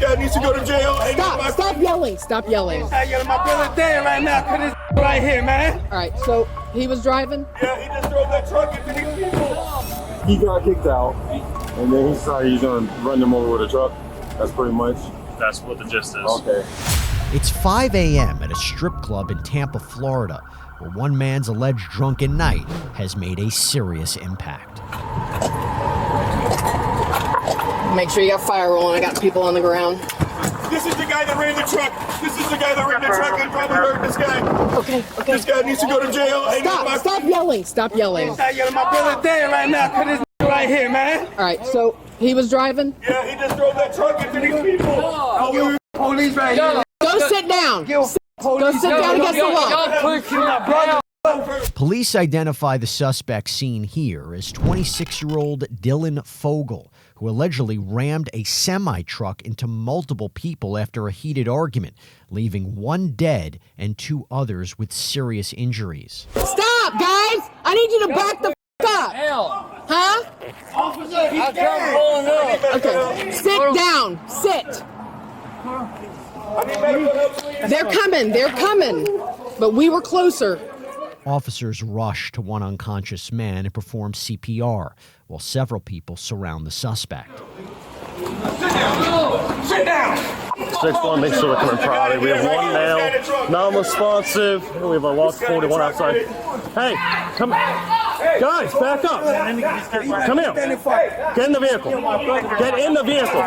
guy needs to go to jail. Stop yelling. Stop yelling. My brother's dead right now because it's right here, man. All right, so he was driving? Yeah, he just drove that truck into these people. He got kicked out, and then he decided he's gonna run them over with a truck. That's pretty much. That's what the gist is. Okay. It's 5 a.m. at a strip club in Tampa, Florida, where one man's alleged drunken night has made a serious impact. Make sure you got fire rolling. I got people on the ground. This is the guy that ran the truck. This is the guy that ran the truck and probably hurt this guy. Okay. This guy needs to go to jail. Stop yelling. Stop yelling. My brother's dead right now because it's right here, man. All right, so he was driving? Yeah, he just drove that truck into these people. Police right here. Go sit down. Go sit down against the wall. Police identify the suspect seen here as 26-year-old Dylan Fogle, who allegedly rammed a semi-truck into multiple people after a heated argument, leaving one dead and 2 others with serious injuries. Stop, guys! I need you to back the up. Huh? Officer, he's dead. Okay, sit down. Sit. They're coming. But we were closer. Officers rush to one unconscious man and perform CPR, while several people surround the suspect. Sit down. Just want to make sure we're coming properly. We have one male, non-responsive. We have a lost 41 outside. Hey, come guys, back up. Come here. Get in the vehicle. Get in the vehicle.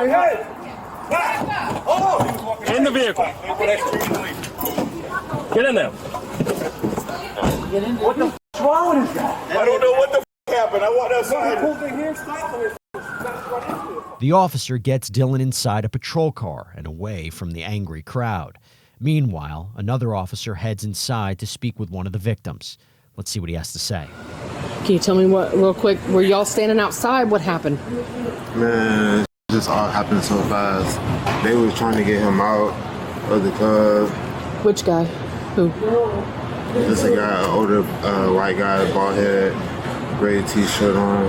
In the vehicle. Get in there. What the f*** is wrong with this guy? I don't know what the f*** happened. I want outside. The officer gets Dylan inside a patrol car and away from the angry crowd. Meanwhile, another officer heads inside to speak with one of the victims. Let's see what he has to say. Can you tell me what, real quick, were y'all standing outside? What happened? Man, this all happened so fast. They was trying to get him out of the club. Which guy? Who? This a guy, an older white guy, bald head, gray t-shirt on.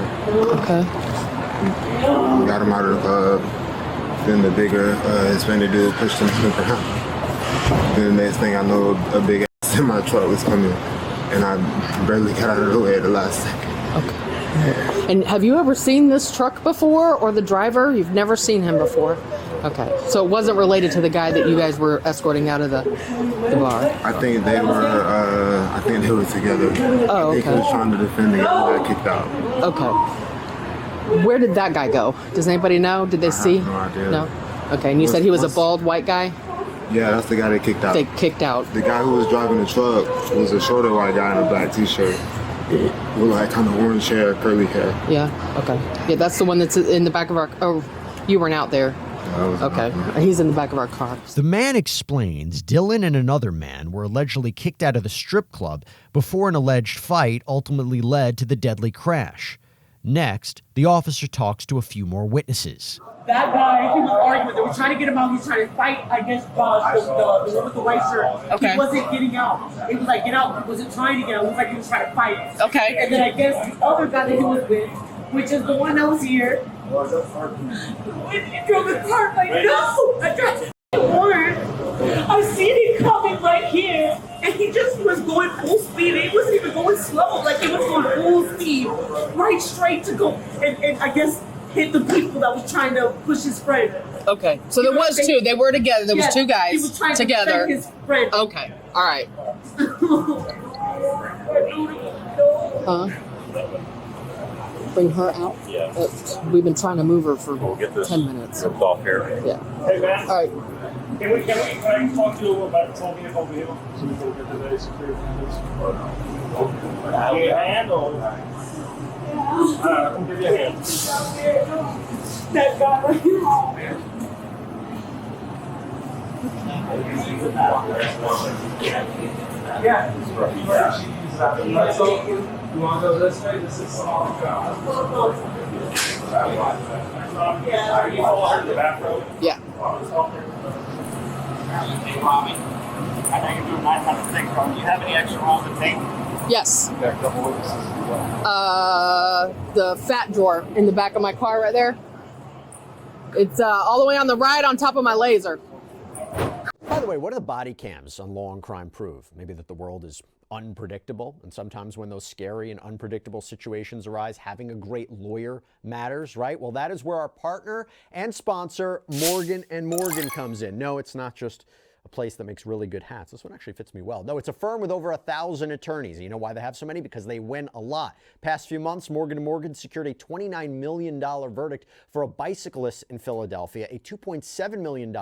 Okay. Got him out of the club. Then the bigger Hispanic dude pushed him to the ground. Then the next thing I know, a big ass semi-truck was coming, and I barely got out of the way at the last second. Okay. And have you ever seen this truck before, or the driver? You've never seen him before? Okay. So it wasn't related to the guy that you guys were escorting out of the bar? I think they were together. Oh, okay. I think he was trying to defend the guy who got kicked out. Okay. Where did that guy go? Does anybody know? Did they see? I have no idea. No? Okay, and you said he was a bald white guy? Yeah, that's the guy they kicked out. They kicked out. The guy who was driving the truck was a shorter white guy in a black t-shirt with like kind of orange hair, curly hair. Yeah, okay. Yeah, that's the one that's in the back of our... Oh, you weren't out there. Okay, he's in the back of our car. The man explains Dylan and another man were allegedly kicked out of the strip club before an alleged fight ultimately led to the deadly crash. Next, the officer talks to a few more witnesses. That guy, he was arguing. They were trying to get him out. He was trying to fight against the one with the white shirt. Okay. He wasn't getting out. He was like, get out. He wasn't trying to get out. It was like he was trying to fight. Okay. And then I guess the other guy that he was with, which is the one that was here, when he drove the car, like, no! I tried to warn. I seen him coming right here, and he just was going full speed. He wasn't even going slow. Like, he was going full speed, right straight to go, and I guess hit the people that was trying to push his friend. Okay, so there was two. They were together. There was two guys he was trying together. To his friend. Okay, all right. Bring her out? Yeah. We've been trying to move her for 10 minutes. Off here. Yeah. Hey, man. All right. Can I talk to you about the patrol vehicle over here? So we can get to the security cameras. Give you a hand or? I'll give you a hand. That guy right here. Yeah. You want to go this way? This is all the You all heard the back road? Yeah. Hey, Robbie. I know you're doing that kind of thing, bro. Do you have any extra rolls of tape? Yes. The fat drawer in the back of my car right there. It's all the way on the right on top of my laser. By the way, what do the body cams on Law and Crime prove? Maybe that the world is unpredictable, and sometimes when those scary and unpredictable situations arise, having a great lawyer matters, right? Well, that is where our partner and sponsor, Morgan & Morgan, comes in. No, it's not just a place that makes really good hats. This one actually fits me well. No, it's a firm with over 1,000 attorneys. And you know why they have so many? Because they win a lot. Past few months, Morgan & Morgan secured a $29 million verdict for a bicyclist in Philadelphia, a $2.7 million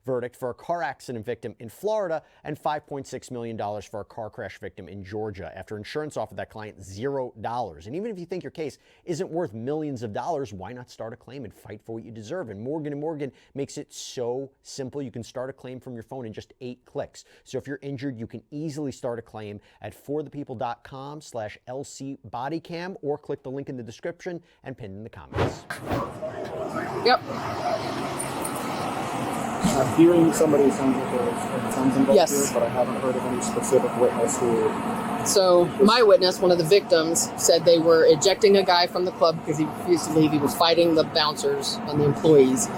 verdict for a car accident victim in Florida, and $5.6 million for a car crash victim in Georgia, after insurance offered that client $0. And even if you think your case isn't worth millions of dollars, why not start a claim and fight for what you deserve? And Morgan & Morgan makes it so simple. You can start a claim from your phone in just 8 clicks. So if you're injured, you can easily start a claim at forthepeople.com/LCBodyCam, or click the link in the description and pin in the comments. Yep. I'm hearing somebody sounds like there's tons involved Yes. here, but I haven't heard of any specific witness who... So my witness, one of the victims, said they were ejecting a guy from the club because he refused to leave. He was fighting the bouncers and the employees.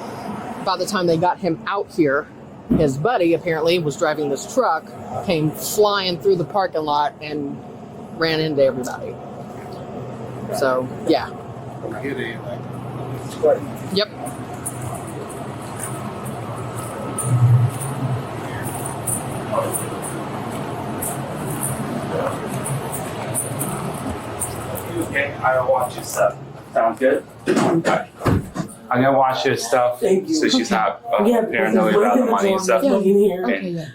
By the time they got him out here, his buddy apparently was driving this truck, came flying through the parking lot and ran into everybody. So, yeah. Yep. Okay, I'll watch your stuff. Sounds good? Okay. I'm gonna watch your stuff so she's not paranoid about the money and stuff. Yeah. And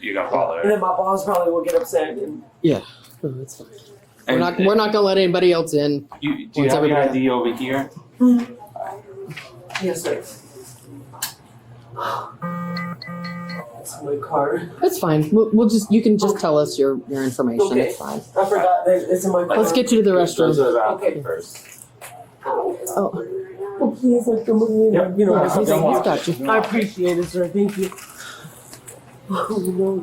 you're gonna follow her. And then my boss probably will get upset. And Yeah. Oh, that's fine. We're not gonna let anybody else in. Do you have your ID over here? yes, sir. That's my card. That's fine. We'll just, you can just tell us your information. Okay. It's fine. I forgot that it's in my card. Let's get you to the restroom. Go to the bathroom Okay. first. Oh, Oh, please, like, come with me. Yep. You know, he's got you. I appreciate it, sir. Thank you. Oh, no.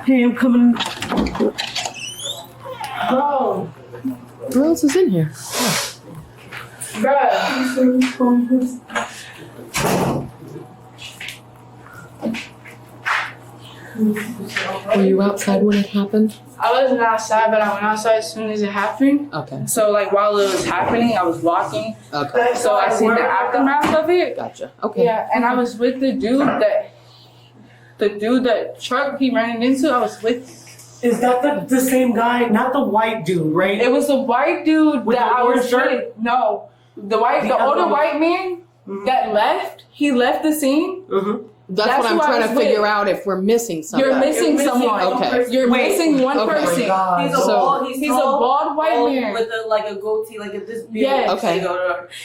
Hey, I'm coming. Bro. Who else is in here? Were you outside when it happened? I wasn't outside, but I went outside as soon as it happened. Okay. So, like, while it was happening, I was walking. Okay. So I seen the aftermath of it. Gotcha. Okay. Yeah, and I was with the dude that truck he ran into. I was with. Is that the same guy? Not the white dude, right? It was the white dude With that the I orange was shirt? with. No, the older other one. white man that left. He left the scene. Mm-hmm. That's what I'm who I trying was to figure with. out, if we're missing something. You're missing someone. Okay. You're missing one Okay. person. God. He's a So- bald. He's a bald white man with a goatee, like this. Yes. Okay.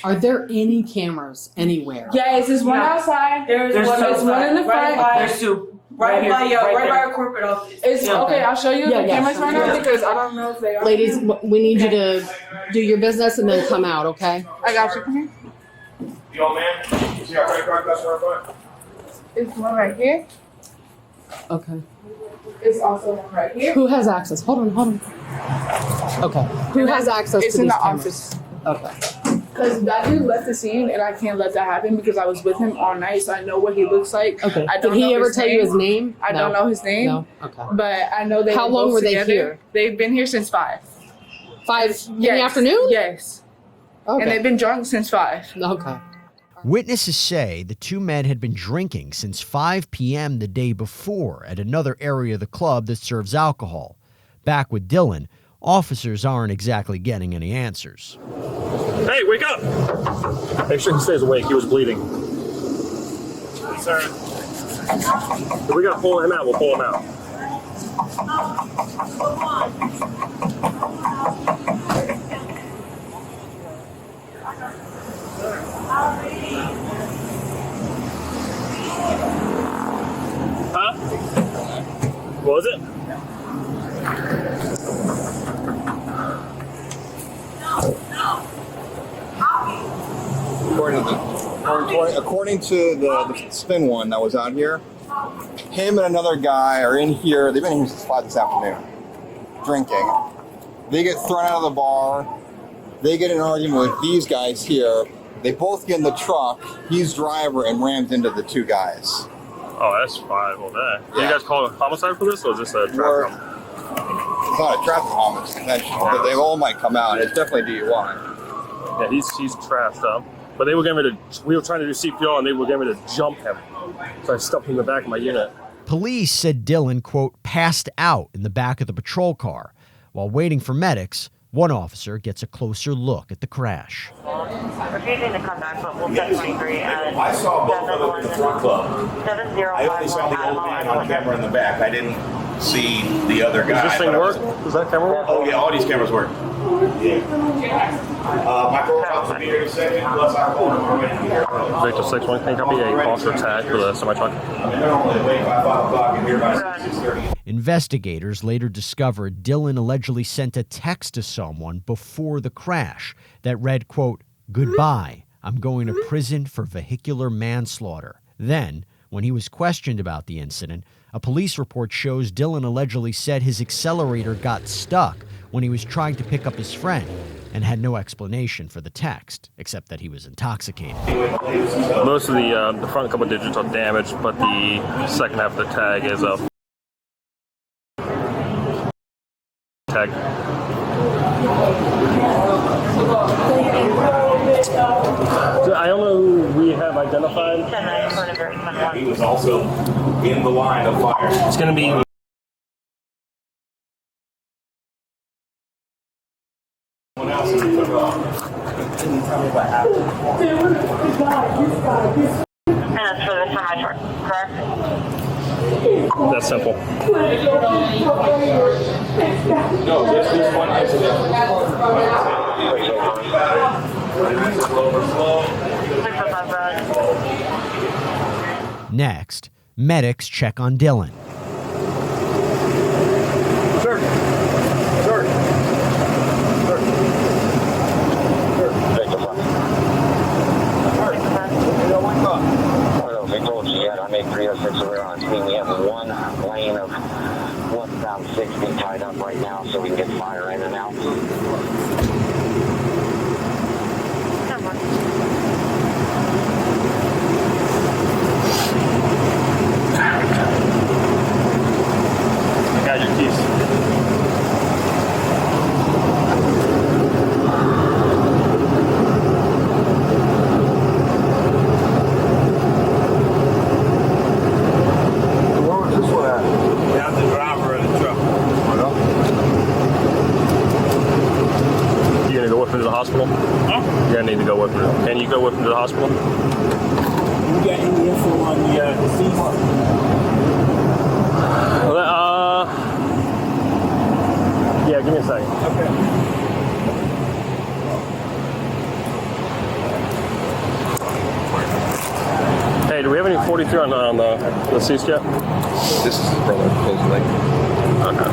Are there any cameras anywhere? Yes, there's one outside. There's one in the front. There's two. Right by our corporate office. It's okay. I'll show you Yeah, the yeah. cameras right now because I don't know if they are. Ladies, we need you to do your business and then come out, okay? I got you. Come here. Yo, man. You see our credit card customer front? It's one right here. Okay. It's also one right here. Who has access? Hold on. Okay. Who has access It's to in these the cameras? office. Okay. Because that dude left the scene and I can't let that happen because I was with him all night, so I know what he looks like. Okay. I don't Did he know ever his tell you name. his name? I don't know his name. No. Okay. But I know they. How were long both were they together. here? They've been here since 5. 5 in the afternoon? Yes. Okay. And they've been drunk since 5. Okay. Witnesses say the two men had been drinking since 5 p.m. the day before at another area of the club that serves alcohol. Back with Dylan, officers aren't exactly getting any answers. Hey, wake up! Make sure he stays awake. He was bleeding. Sir. If we gotta pull him out, we'll pull him out. Huh? What was it? According to the spin one that was out here, him and another guy are in here. They've been here since 5 this afternoon, drinking. They get thrown out of the bar. They get in an argument with these guys here. They both get in the truck. He's driver and rams into the two guys. Oh, that's fine. Well, that. Yeah. You guys call homicide for this, or is this a traffic homicide? It's not a traffic homicide, but they all might come out. It's definitely DUI. Yeah, he's trashed up. But they were getting ready to. We were trying to do CPR, and they were getting ready to jump him. So I stuck him in the back of my unit. Police said Dylan, quote, passed out in the back of the patrol car. While waiting for medics, one officer gets a closer look at the crash. Refusing to come back, but we'll set 23 and I saw both of them in the front club. 705. I only saw the old man on camera in the back. I didn't see the other guy. Does this thing work? Does that camera work? Oh, yeah, all these cameras work. Yeah. My profiles will be here in a second, plus our phone number will be here. Victor 6-1, can you copy a false attack for the semi-truck? And they're only wait by 5 o'clock and here by 6:30. Investigators later discovered Dylan allegedly sent a text to someone before the crash that read, quote, goodbye, I'm going to prison for vehicular manslaughter. Then, when he was questioned about the incident, a police report shows Dylan allegedly said his accelerator got stuck when he was trying to pick up his friend and had no explanation for the text, except that he was intoxicated. Most of the front couple digits are damaged, but the second half of the tag is a tag. I don't know who we have identified. He was also in the line of fire. It's going to be... Someone else who took off. Didn't tell me what happened. And that's for the semi-truck, correct? That's simple. No, just this one incident. Next, medics check on Dylan. Sir. Sir. I made 306, so we're on scene. We have one lane of westbound 60 tied up right now, so we can get fire in and out. I got your keys. Hospital? Huh? You're gonna need to go with me. Can you go with me to the hospital? You got any info on the deceased? Yeah, give me a second. Okay. Hey, do we have any 43 on the deceased yet? This is his brother, supposedly. Okay.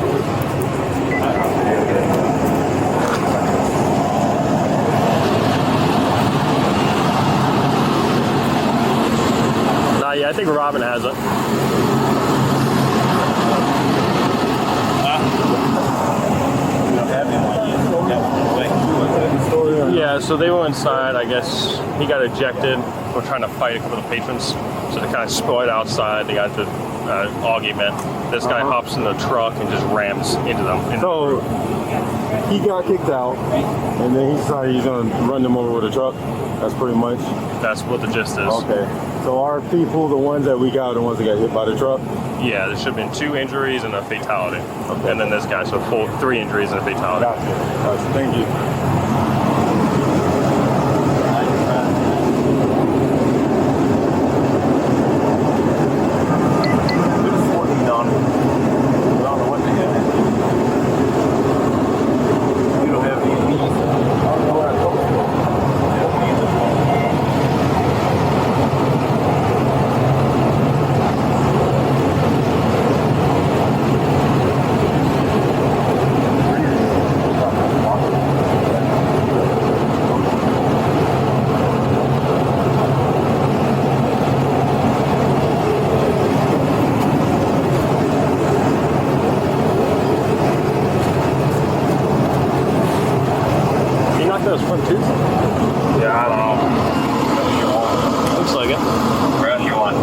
Yeah, I think Robin has it. Yeah, so they were inside. I guess he got ejected. We're trying to fight a couple of the patrons. So they kind of split outside. They got into argument. This guy hops in the truck and just rams into them. So he got kicked out, and then he decided he's going to run them over with a truck. That's pretty much. That's what the gist is. Okay. So our people, the ones that we got, are the ones that got hit by the truck? Yeah, there should have been 2 injuries and a fatality. Okay. And then this guy, so 3 injuries and a fatality. Gotcha. Thank you. it was front Tuesday. Yeah, I don't know. Looks like it. Wherever you want.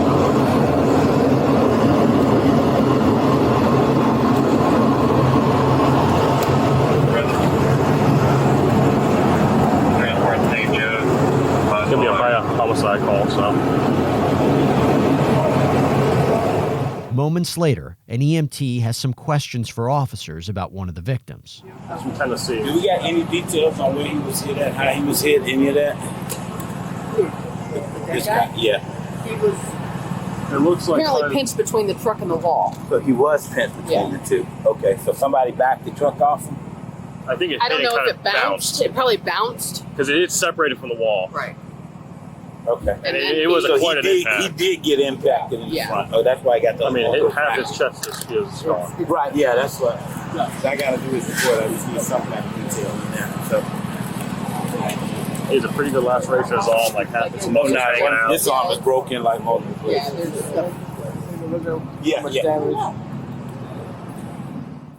Could be a high homicide call, so. Moments later, an EMT has some questions for officers about one of the victims. That's from Tennessee. Do we got any details on where he was hit at, how he was hit, any of that? This guy? Yeah. He was It looks like apparently pinched between the truck and the wall. So he was pinched between the two. Okay, so somebody backed the truck off him? I think it I don't know if it bounced. It probably bounced. Because it separated from the wall. Right. Okay. And it was quite an impact. He did get impacted in the front. Oh, that's why I got the. I mean, half his chest is gone. Right, yeah, that's what. I got to do his report. I just need some kind of detail in there. So. He has a pretty good laceration in his arm, like half his muscles hanging out. This arm is broken like multiple places. Yeah.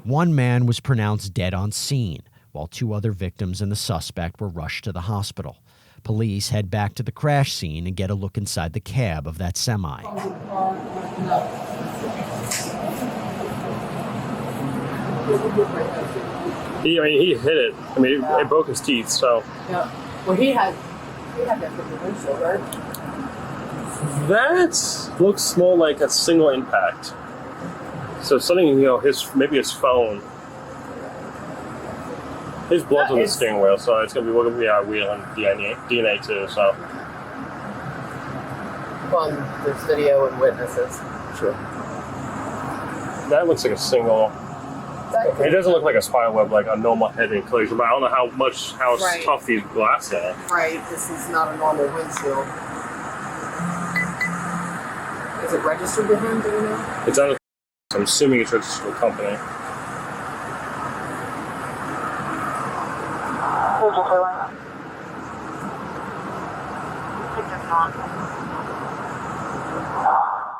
One man was pronounced dead on scene, while 2 other victims and the suspect were rushed to the hospital. Police head back to the crash scene and get a look inside the cab of that semi. He hit it. I mean, it broke his teeth, so. Yeah. Well, he had that from the windshield, right? That looks more like a single impact. So something, maybe his phone. His blood's on the steering wheel, so it's we're gonna be wheel and DNA too. So. On this video and witnesses. Sure. That looks like a single. It doesn't look like a spider web, like a normal head-in collision, but I don't know how Right. tough these glass are. Right. This is not a normal windshield. Is it registered to him? Do you know? It's on. I'm assuming it's registered to a company.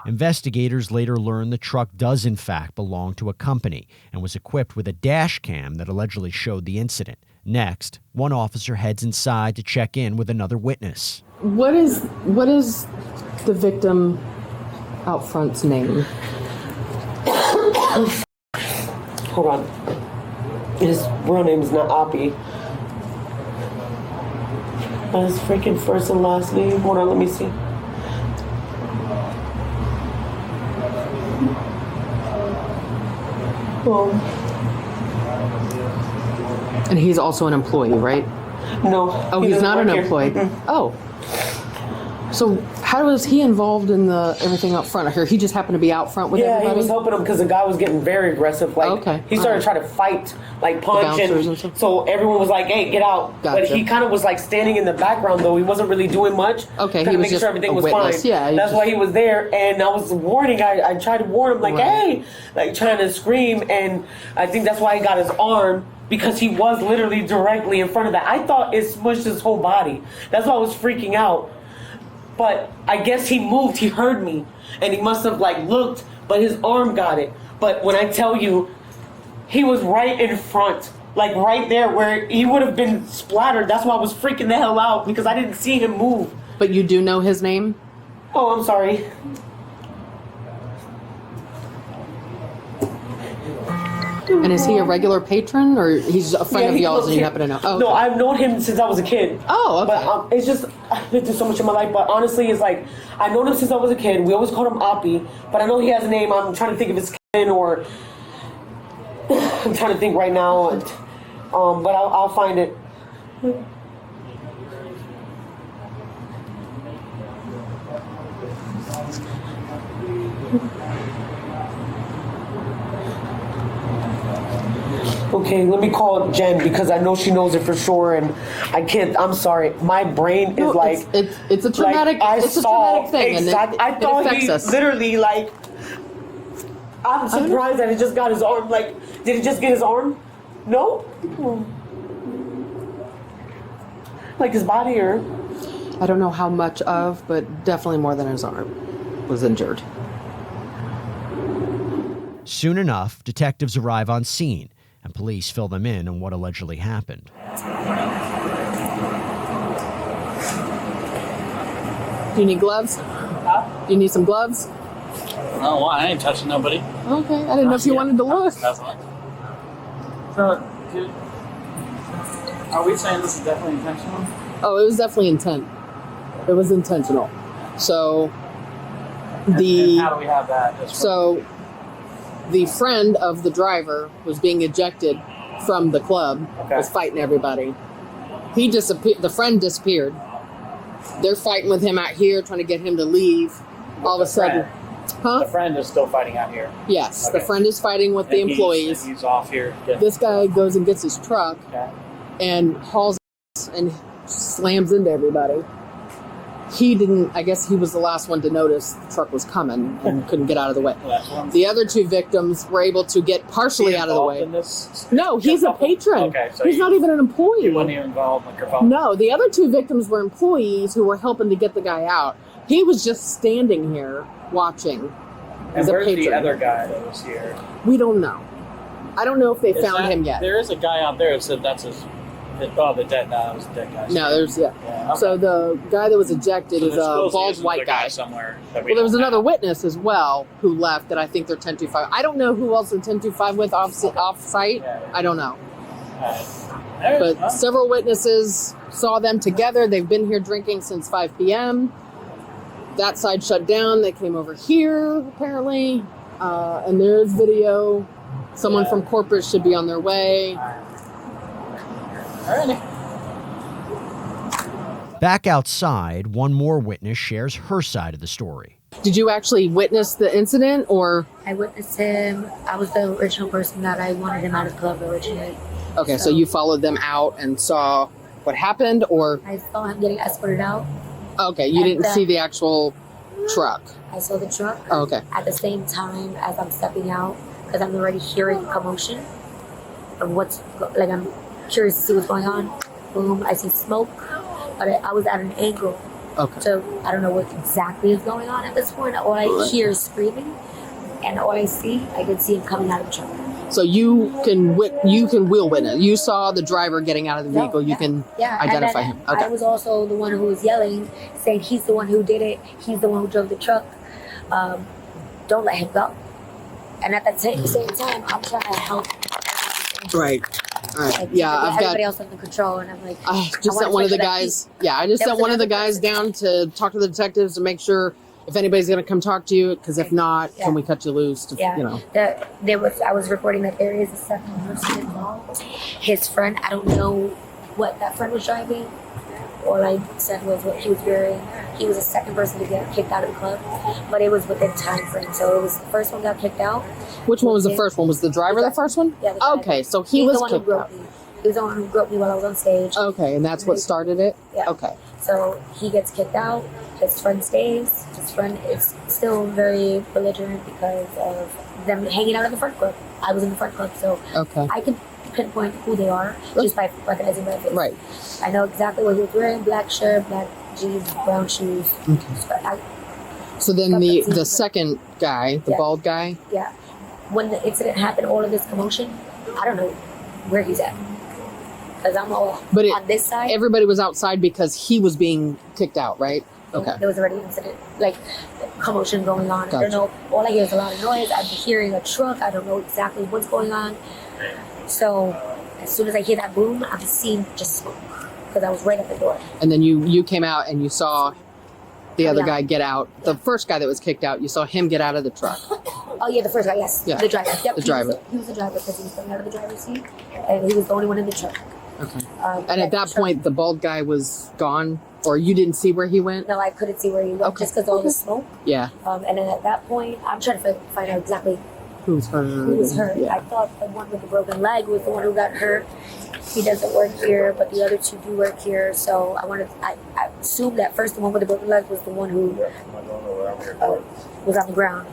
Investigators later learned the truck does in fact belong to a company and was equipped with a dash cam that allegedly showed the incident. Next, one officer heads inside to check in with another witness. What is the victim out front's name? Hold on. His real name is not Oppie. But his freaking first and last name. Hold on, let me see. And he's also an employee, right? No. Oh, he's not an employee. Oh. So how was he involved in everything up front? I hear he just happened to be out front with everybody? Yeah, he was helping him because the guy was getting very aggressive. Like, he started trying to fight, like punch, and so everyone was like, "Hey, get out!" Gotcha. But he kind of was like standing in the background, though he wasn't really doing much. Okay, kind he of was making just sure everything a was witness. fine. Yeah, that's why he was there. And I was warning. I tried to warn him, like, "Hey," like trying to scream, and I think that's why he got his arm. Because he was literally directly in front of that. I thought it smushed his whole body. That's why I was freaking out. But I guess he moved, he heard me. And he must have like looked, but his arm got it. But when I tell you, he was right in front. Like right there where he would have been splattered. That's why I was freaking the hell out because I didn't see him move. But you do know his name? Oh, I'm sorry. And is he a regular patron, or he's a friend of y'all's and you happen to know? Oh, No, I've known him since I was a kid. Oh, okay. But it's just, I've been through so much in my life, but honestly, it's like, I've known him since I was a kid. We always called him Oppie, but I know he has a name. I'm trying to think of his kin, or I'm trying to think right now, but I'll find it. Okay, let me call Jen because I know she knows it for sure, and I can't. I'm sorry, my brain is like it's a traumatic. Like, it's a traumatic thing, exactly. and I thought affects he us. literally like. I'm surprised that he just got his arm. Like, did he just get his arm? No. Like his body, or I don't know how much of, but definitely more than his arm was injured. Soon enough, detectives arrive on scene, and police fill them in on what allegedly happened. Do you need gloves? Do you need some gloves? Oh, I ain't touching nobody. Okay, I didn't know if you wanted to look. So, dude, are we saying this is definitely intentional? Oh, it was definitely intent. It was intentional. So And how do we have that? So the friend of the driver was being ejected from the club, was fighting everybody. He disappeared. The friend disappeared. They're fighting with him out here, trying to get him to leave. All of a sudden, The friend is still fighting out here. yes, the friend is fighting with the employees. He's off here. This guy goes and gets his truck and hauls ass and slams into everybody. He didn't, I guess he was the last one to notice the truck was coming and couldn't get out of the way. The other two victims were able to get partially out of the way. No, he's a patron. Okay, so he's not even an employee. You weren't even involved, like your phone. No, the other two victims were employees who were helping to get the guy out. He was just standing here watching. And As a where's the patron. other guy that was here? We don't know. I don't know if they found him yet. There is a guy out there that said that's his. Oh, the dead. No, that was the dead guy. No, there's okay. So the guy that was ejected is a bald white guy. Somewhere. Well, there was another witness as well who left that I think they're 1025. I don't know who else they're 1025 with off site. I don't know. But several witnesses saw them together. They've been here drinking since 5 p.m. That side shut down. They came over here apparently, and there's video. Someone from corporate should be on their way. Back outside, one more witness shares her side of the story. Did you actually witness the incident, or? I witnessed him. I was the original person that I wanted him out of the club originally. Okay, so you followed them out and saw what happened, or? I saw him getting escorted out. Okay, you didn't see the actual truck. I saw the truck. Oh, okay. At the same time as I'm stepping out, because I'm already hearing commotion of I'm curious to see what's going on. Boom, I see smoke, but I was at an angle. Okay. So I don't know what exactly is going on at this point. All I hear is screaming, and all I can see him coming out of the truck. So you can wheel witness. You saw the driver getting out of the vehicle. You can identify him. Okay. I was also the one who was yelling, saying he's the one who did it. He's the one who drove the truck. Don't let him go. And at the same time, I'm trying to help. Right. All right. Like, Yeah, I've got. everybody else under control, and I'm like, I just sent one of the guys. Yeah, I just sent one of the guys down to talk to the detectives to make sure if anybody's going to come talk to you, because if not, can we cut you loose? To, yeah, you know. I was reporting that there is a second person involved. His friend, I don't know what that friend was driving. All I said was what he was wearing. He was the second person to get kicked out of the club, but it was within time frame. So it was the first one got kicked out. Which one was the first one? Was the driver the first one? Yeah. The driver. Okay, so he was kicked out. He was the one who groped me while I was on stage. Okay, and that's what started it? Yeah. Okay. So he gets kicked out. His friend stays. His friend is still very belligerent because of them hanging out in the front club. I was in the front club, so I can pinpoint who they are just by recognizing their face. Right. I know exactly what he was wearing: black shirt, black jeans, brown shoes. So then the second guy, the bald guy? Yeah. When the incident happened, all of this commotion, I don't know where he's at. Because I'm all on this side. Everybody was outside because he was being kicked out, right? Okay. There was already an incident, like commotion going on. Gotcha. I don't know. All I hear is a lot of noise. I'm hearing a truck. I don't know exactly what's going on. So as soon as I hear that boom, I'm seeing just smoke because I was right at the door. And then you came out and you saw the other guy get out. The first guy that was kicked out, you saw him get out of the truck. Oh yeah, the first guy. Yes. Yeah. The driver. Yep, The driver. He was the driver because he was coming out of the driver's seat, and he was the only one in the truck. Okay. And at that point, the bald guy was gone, or you didn't see where he went? No, I couldn't see where he went just because all the smoke. Yeah. And then at that point, I'm trying to find out exactly who was hurt. Who was hurt. Yeah. I thought the one with the broken leg was the one who got hurt. He doesn't work here, but the other two do work here. So I assumed that first the one with the broken leg was the one who was on the ground.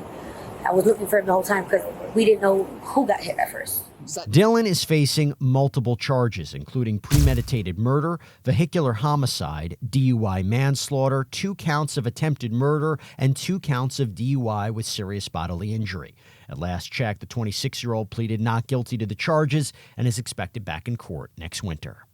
I was looking for him the whole time because we didn't know who got hit at first. Dylan is facing multiple charges, including premeditated murder, vehicular homicide, DUI manslaughter, 2 counts of attempted murder, and 2 counts of DUI with serious bodily injury. At last check, the 26-year-old pleaded not guilty to the charges and is expected back in court next winter.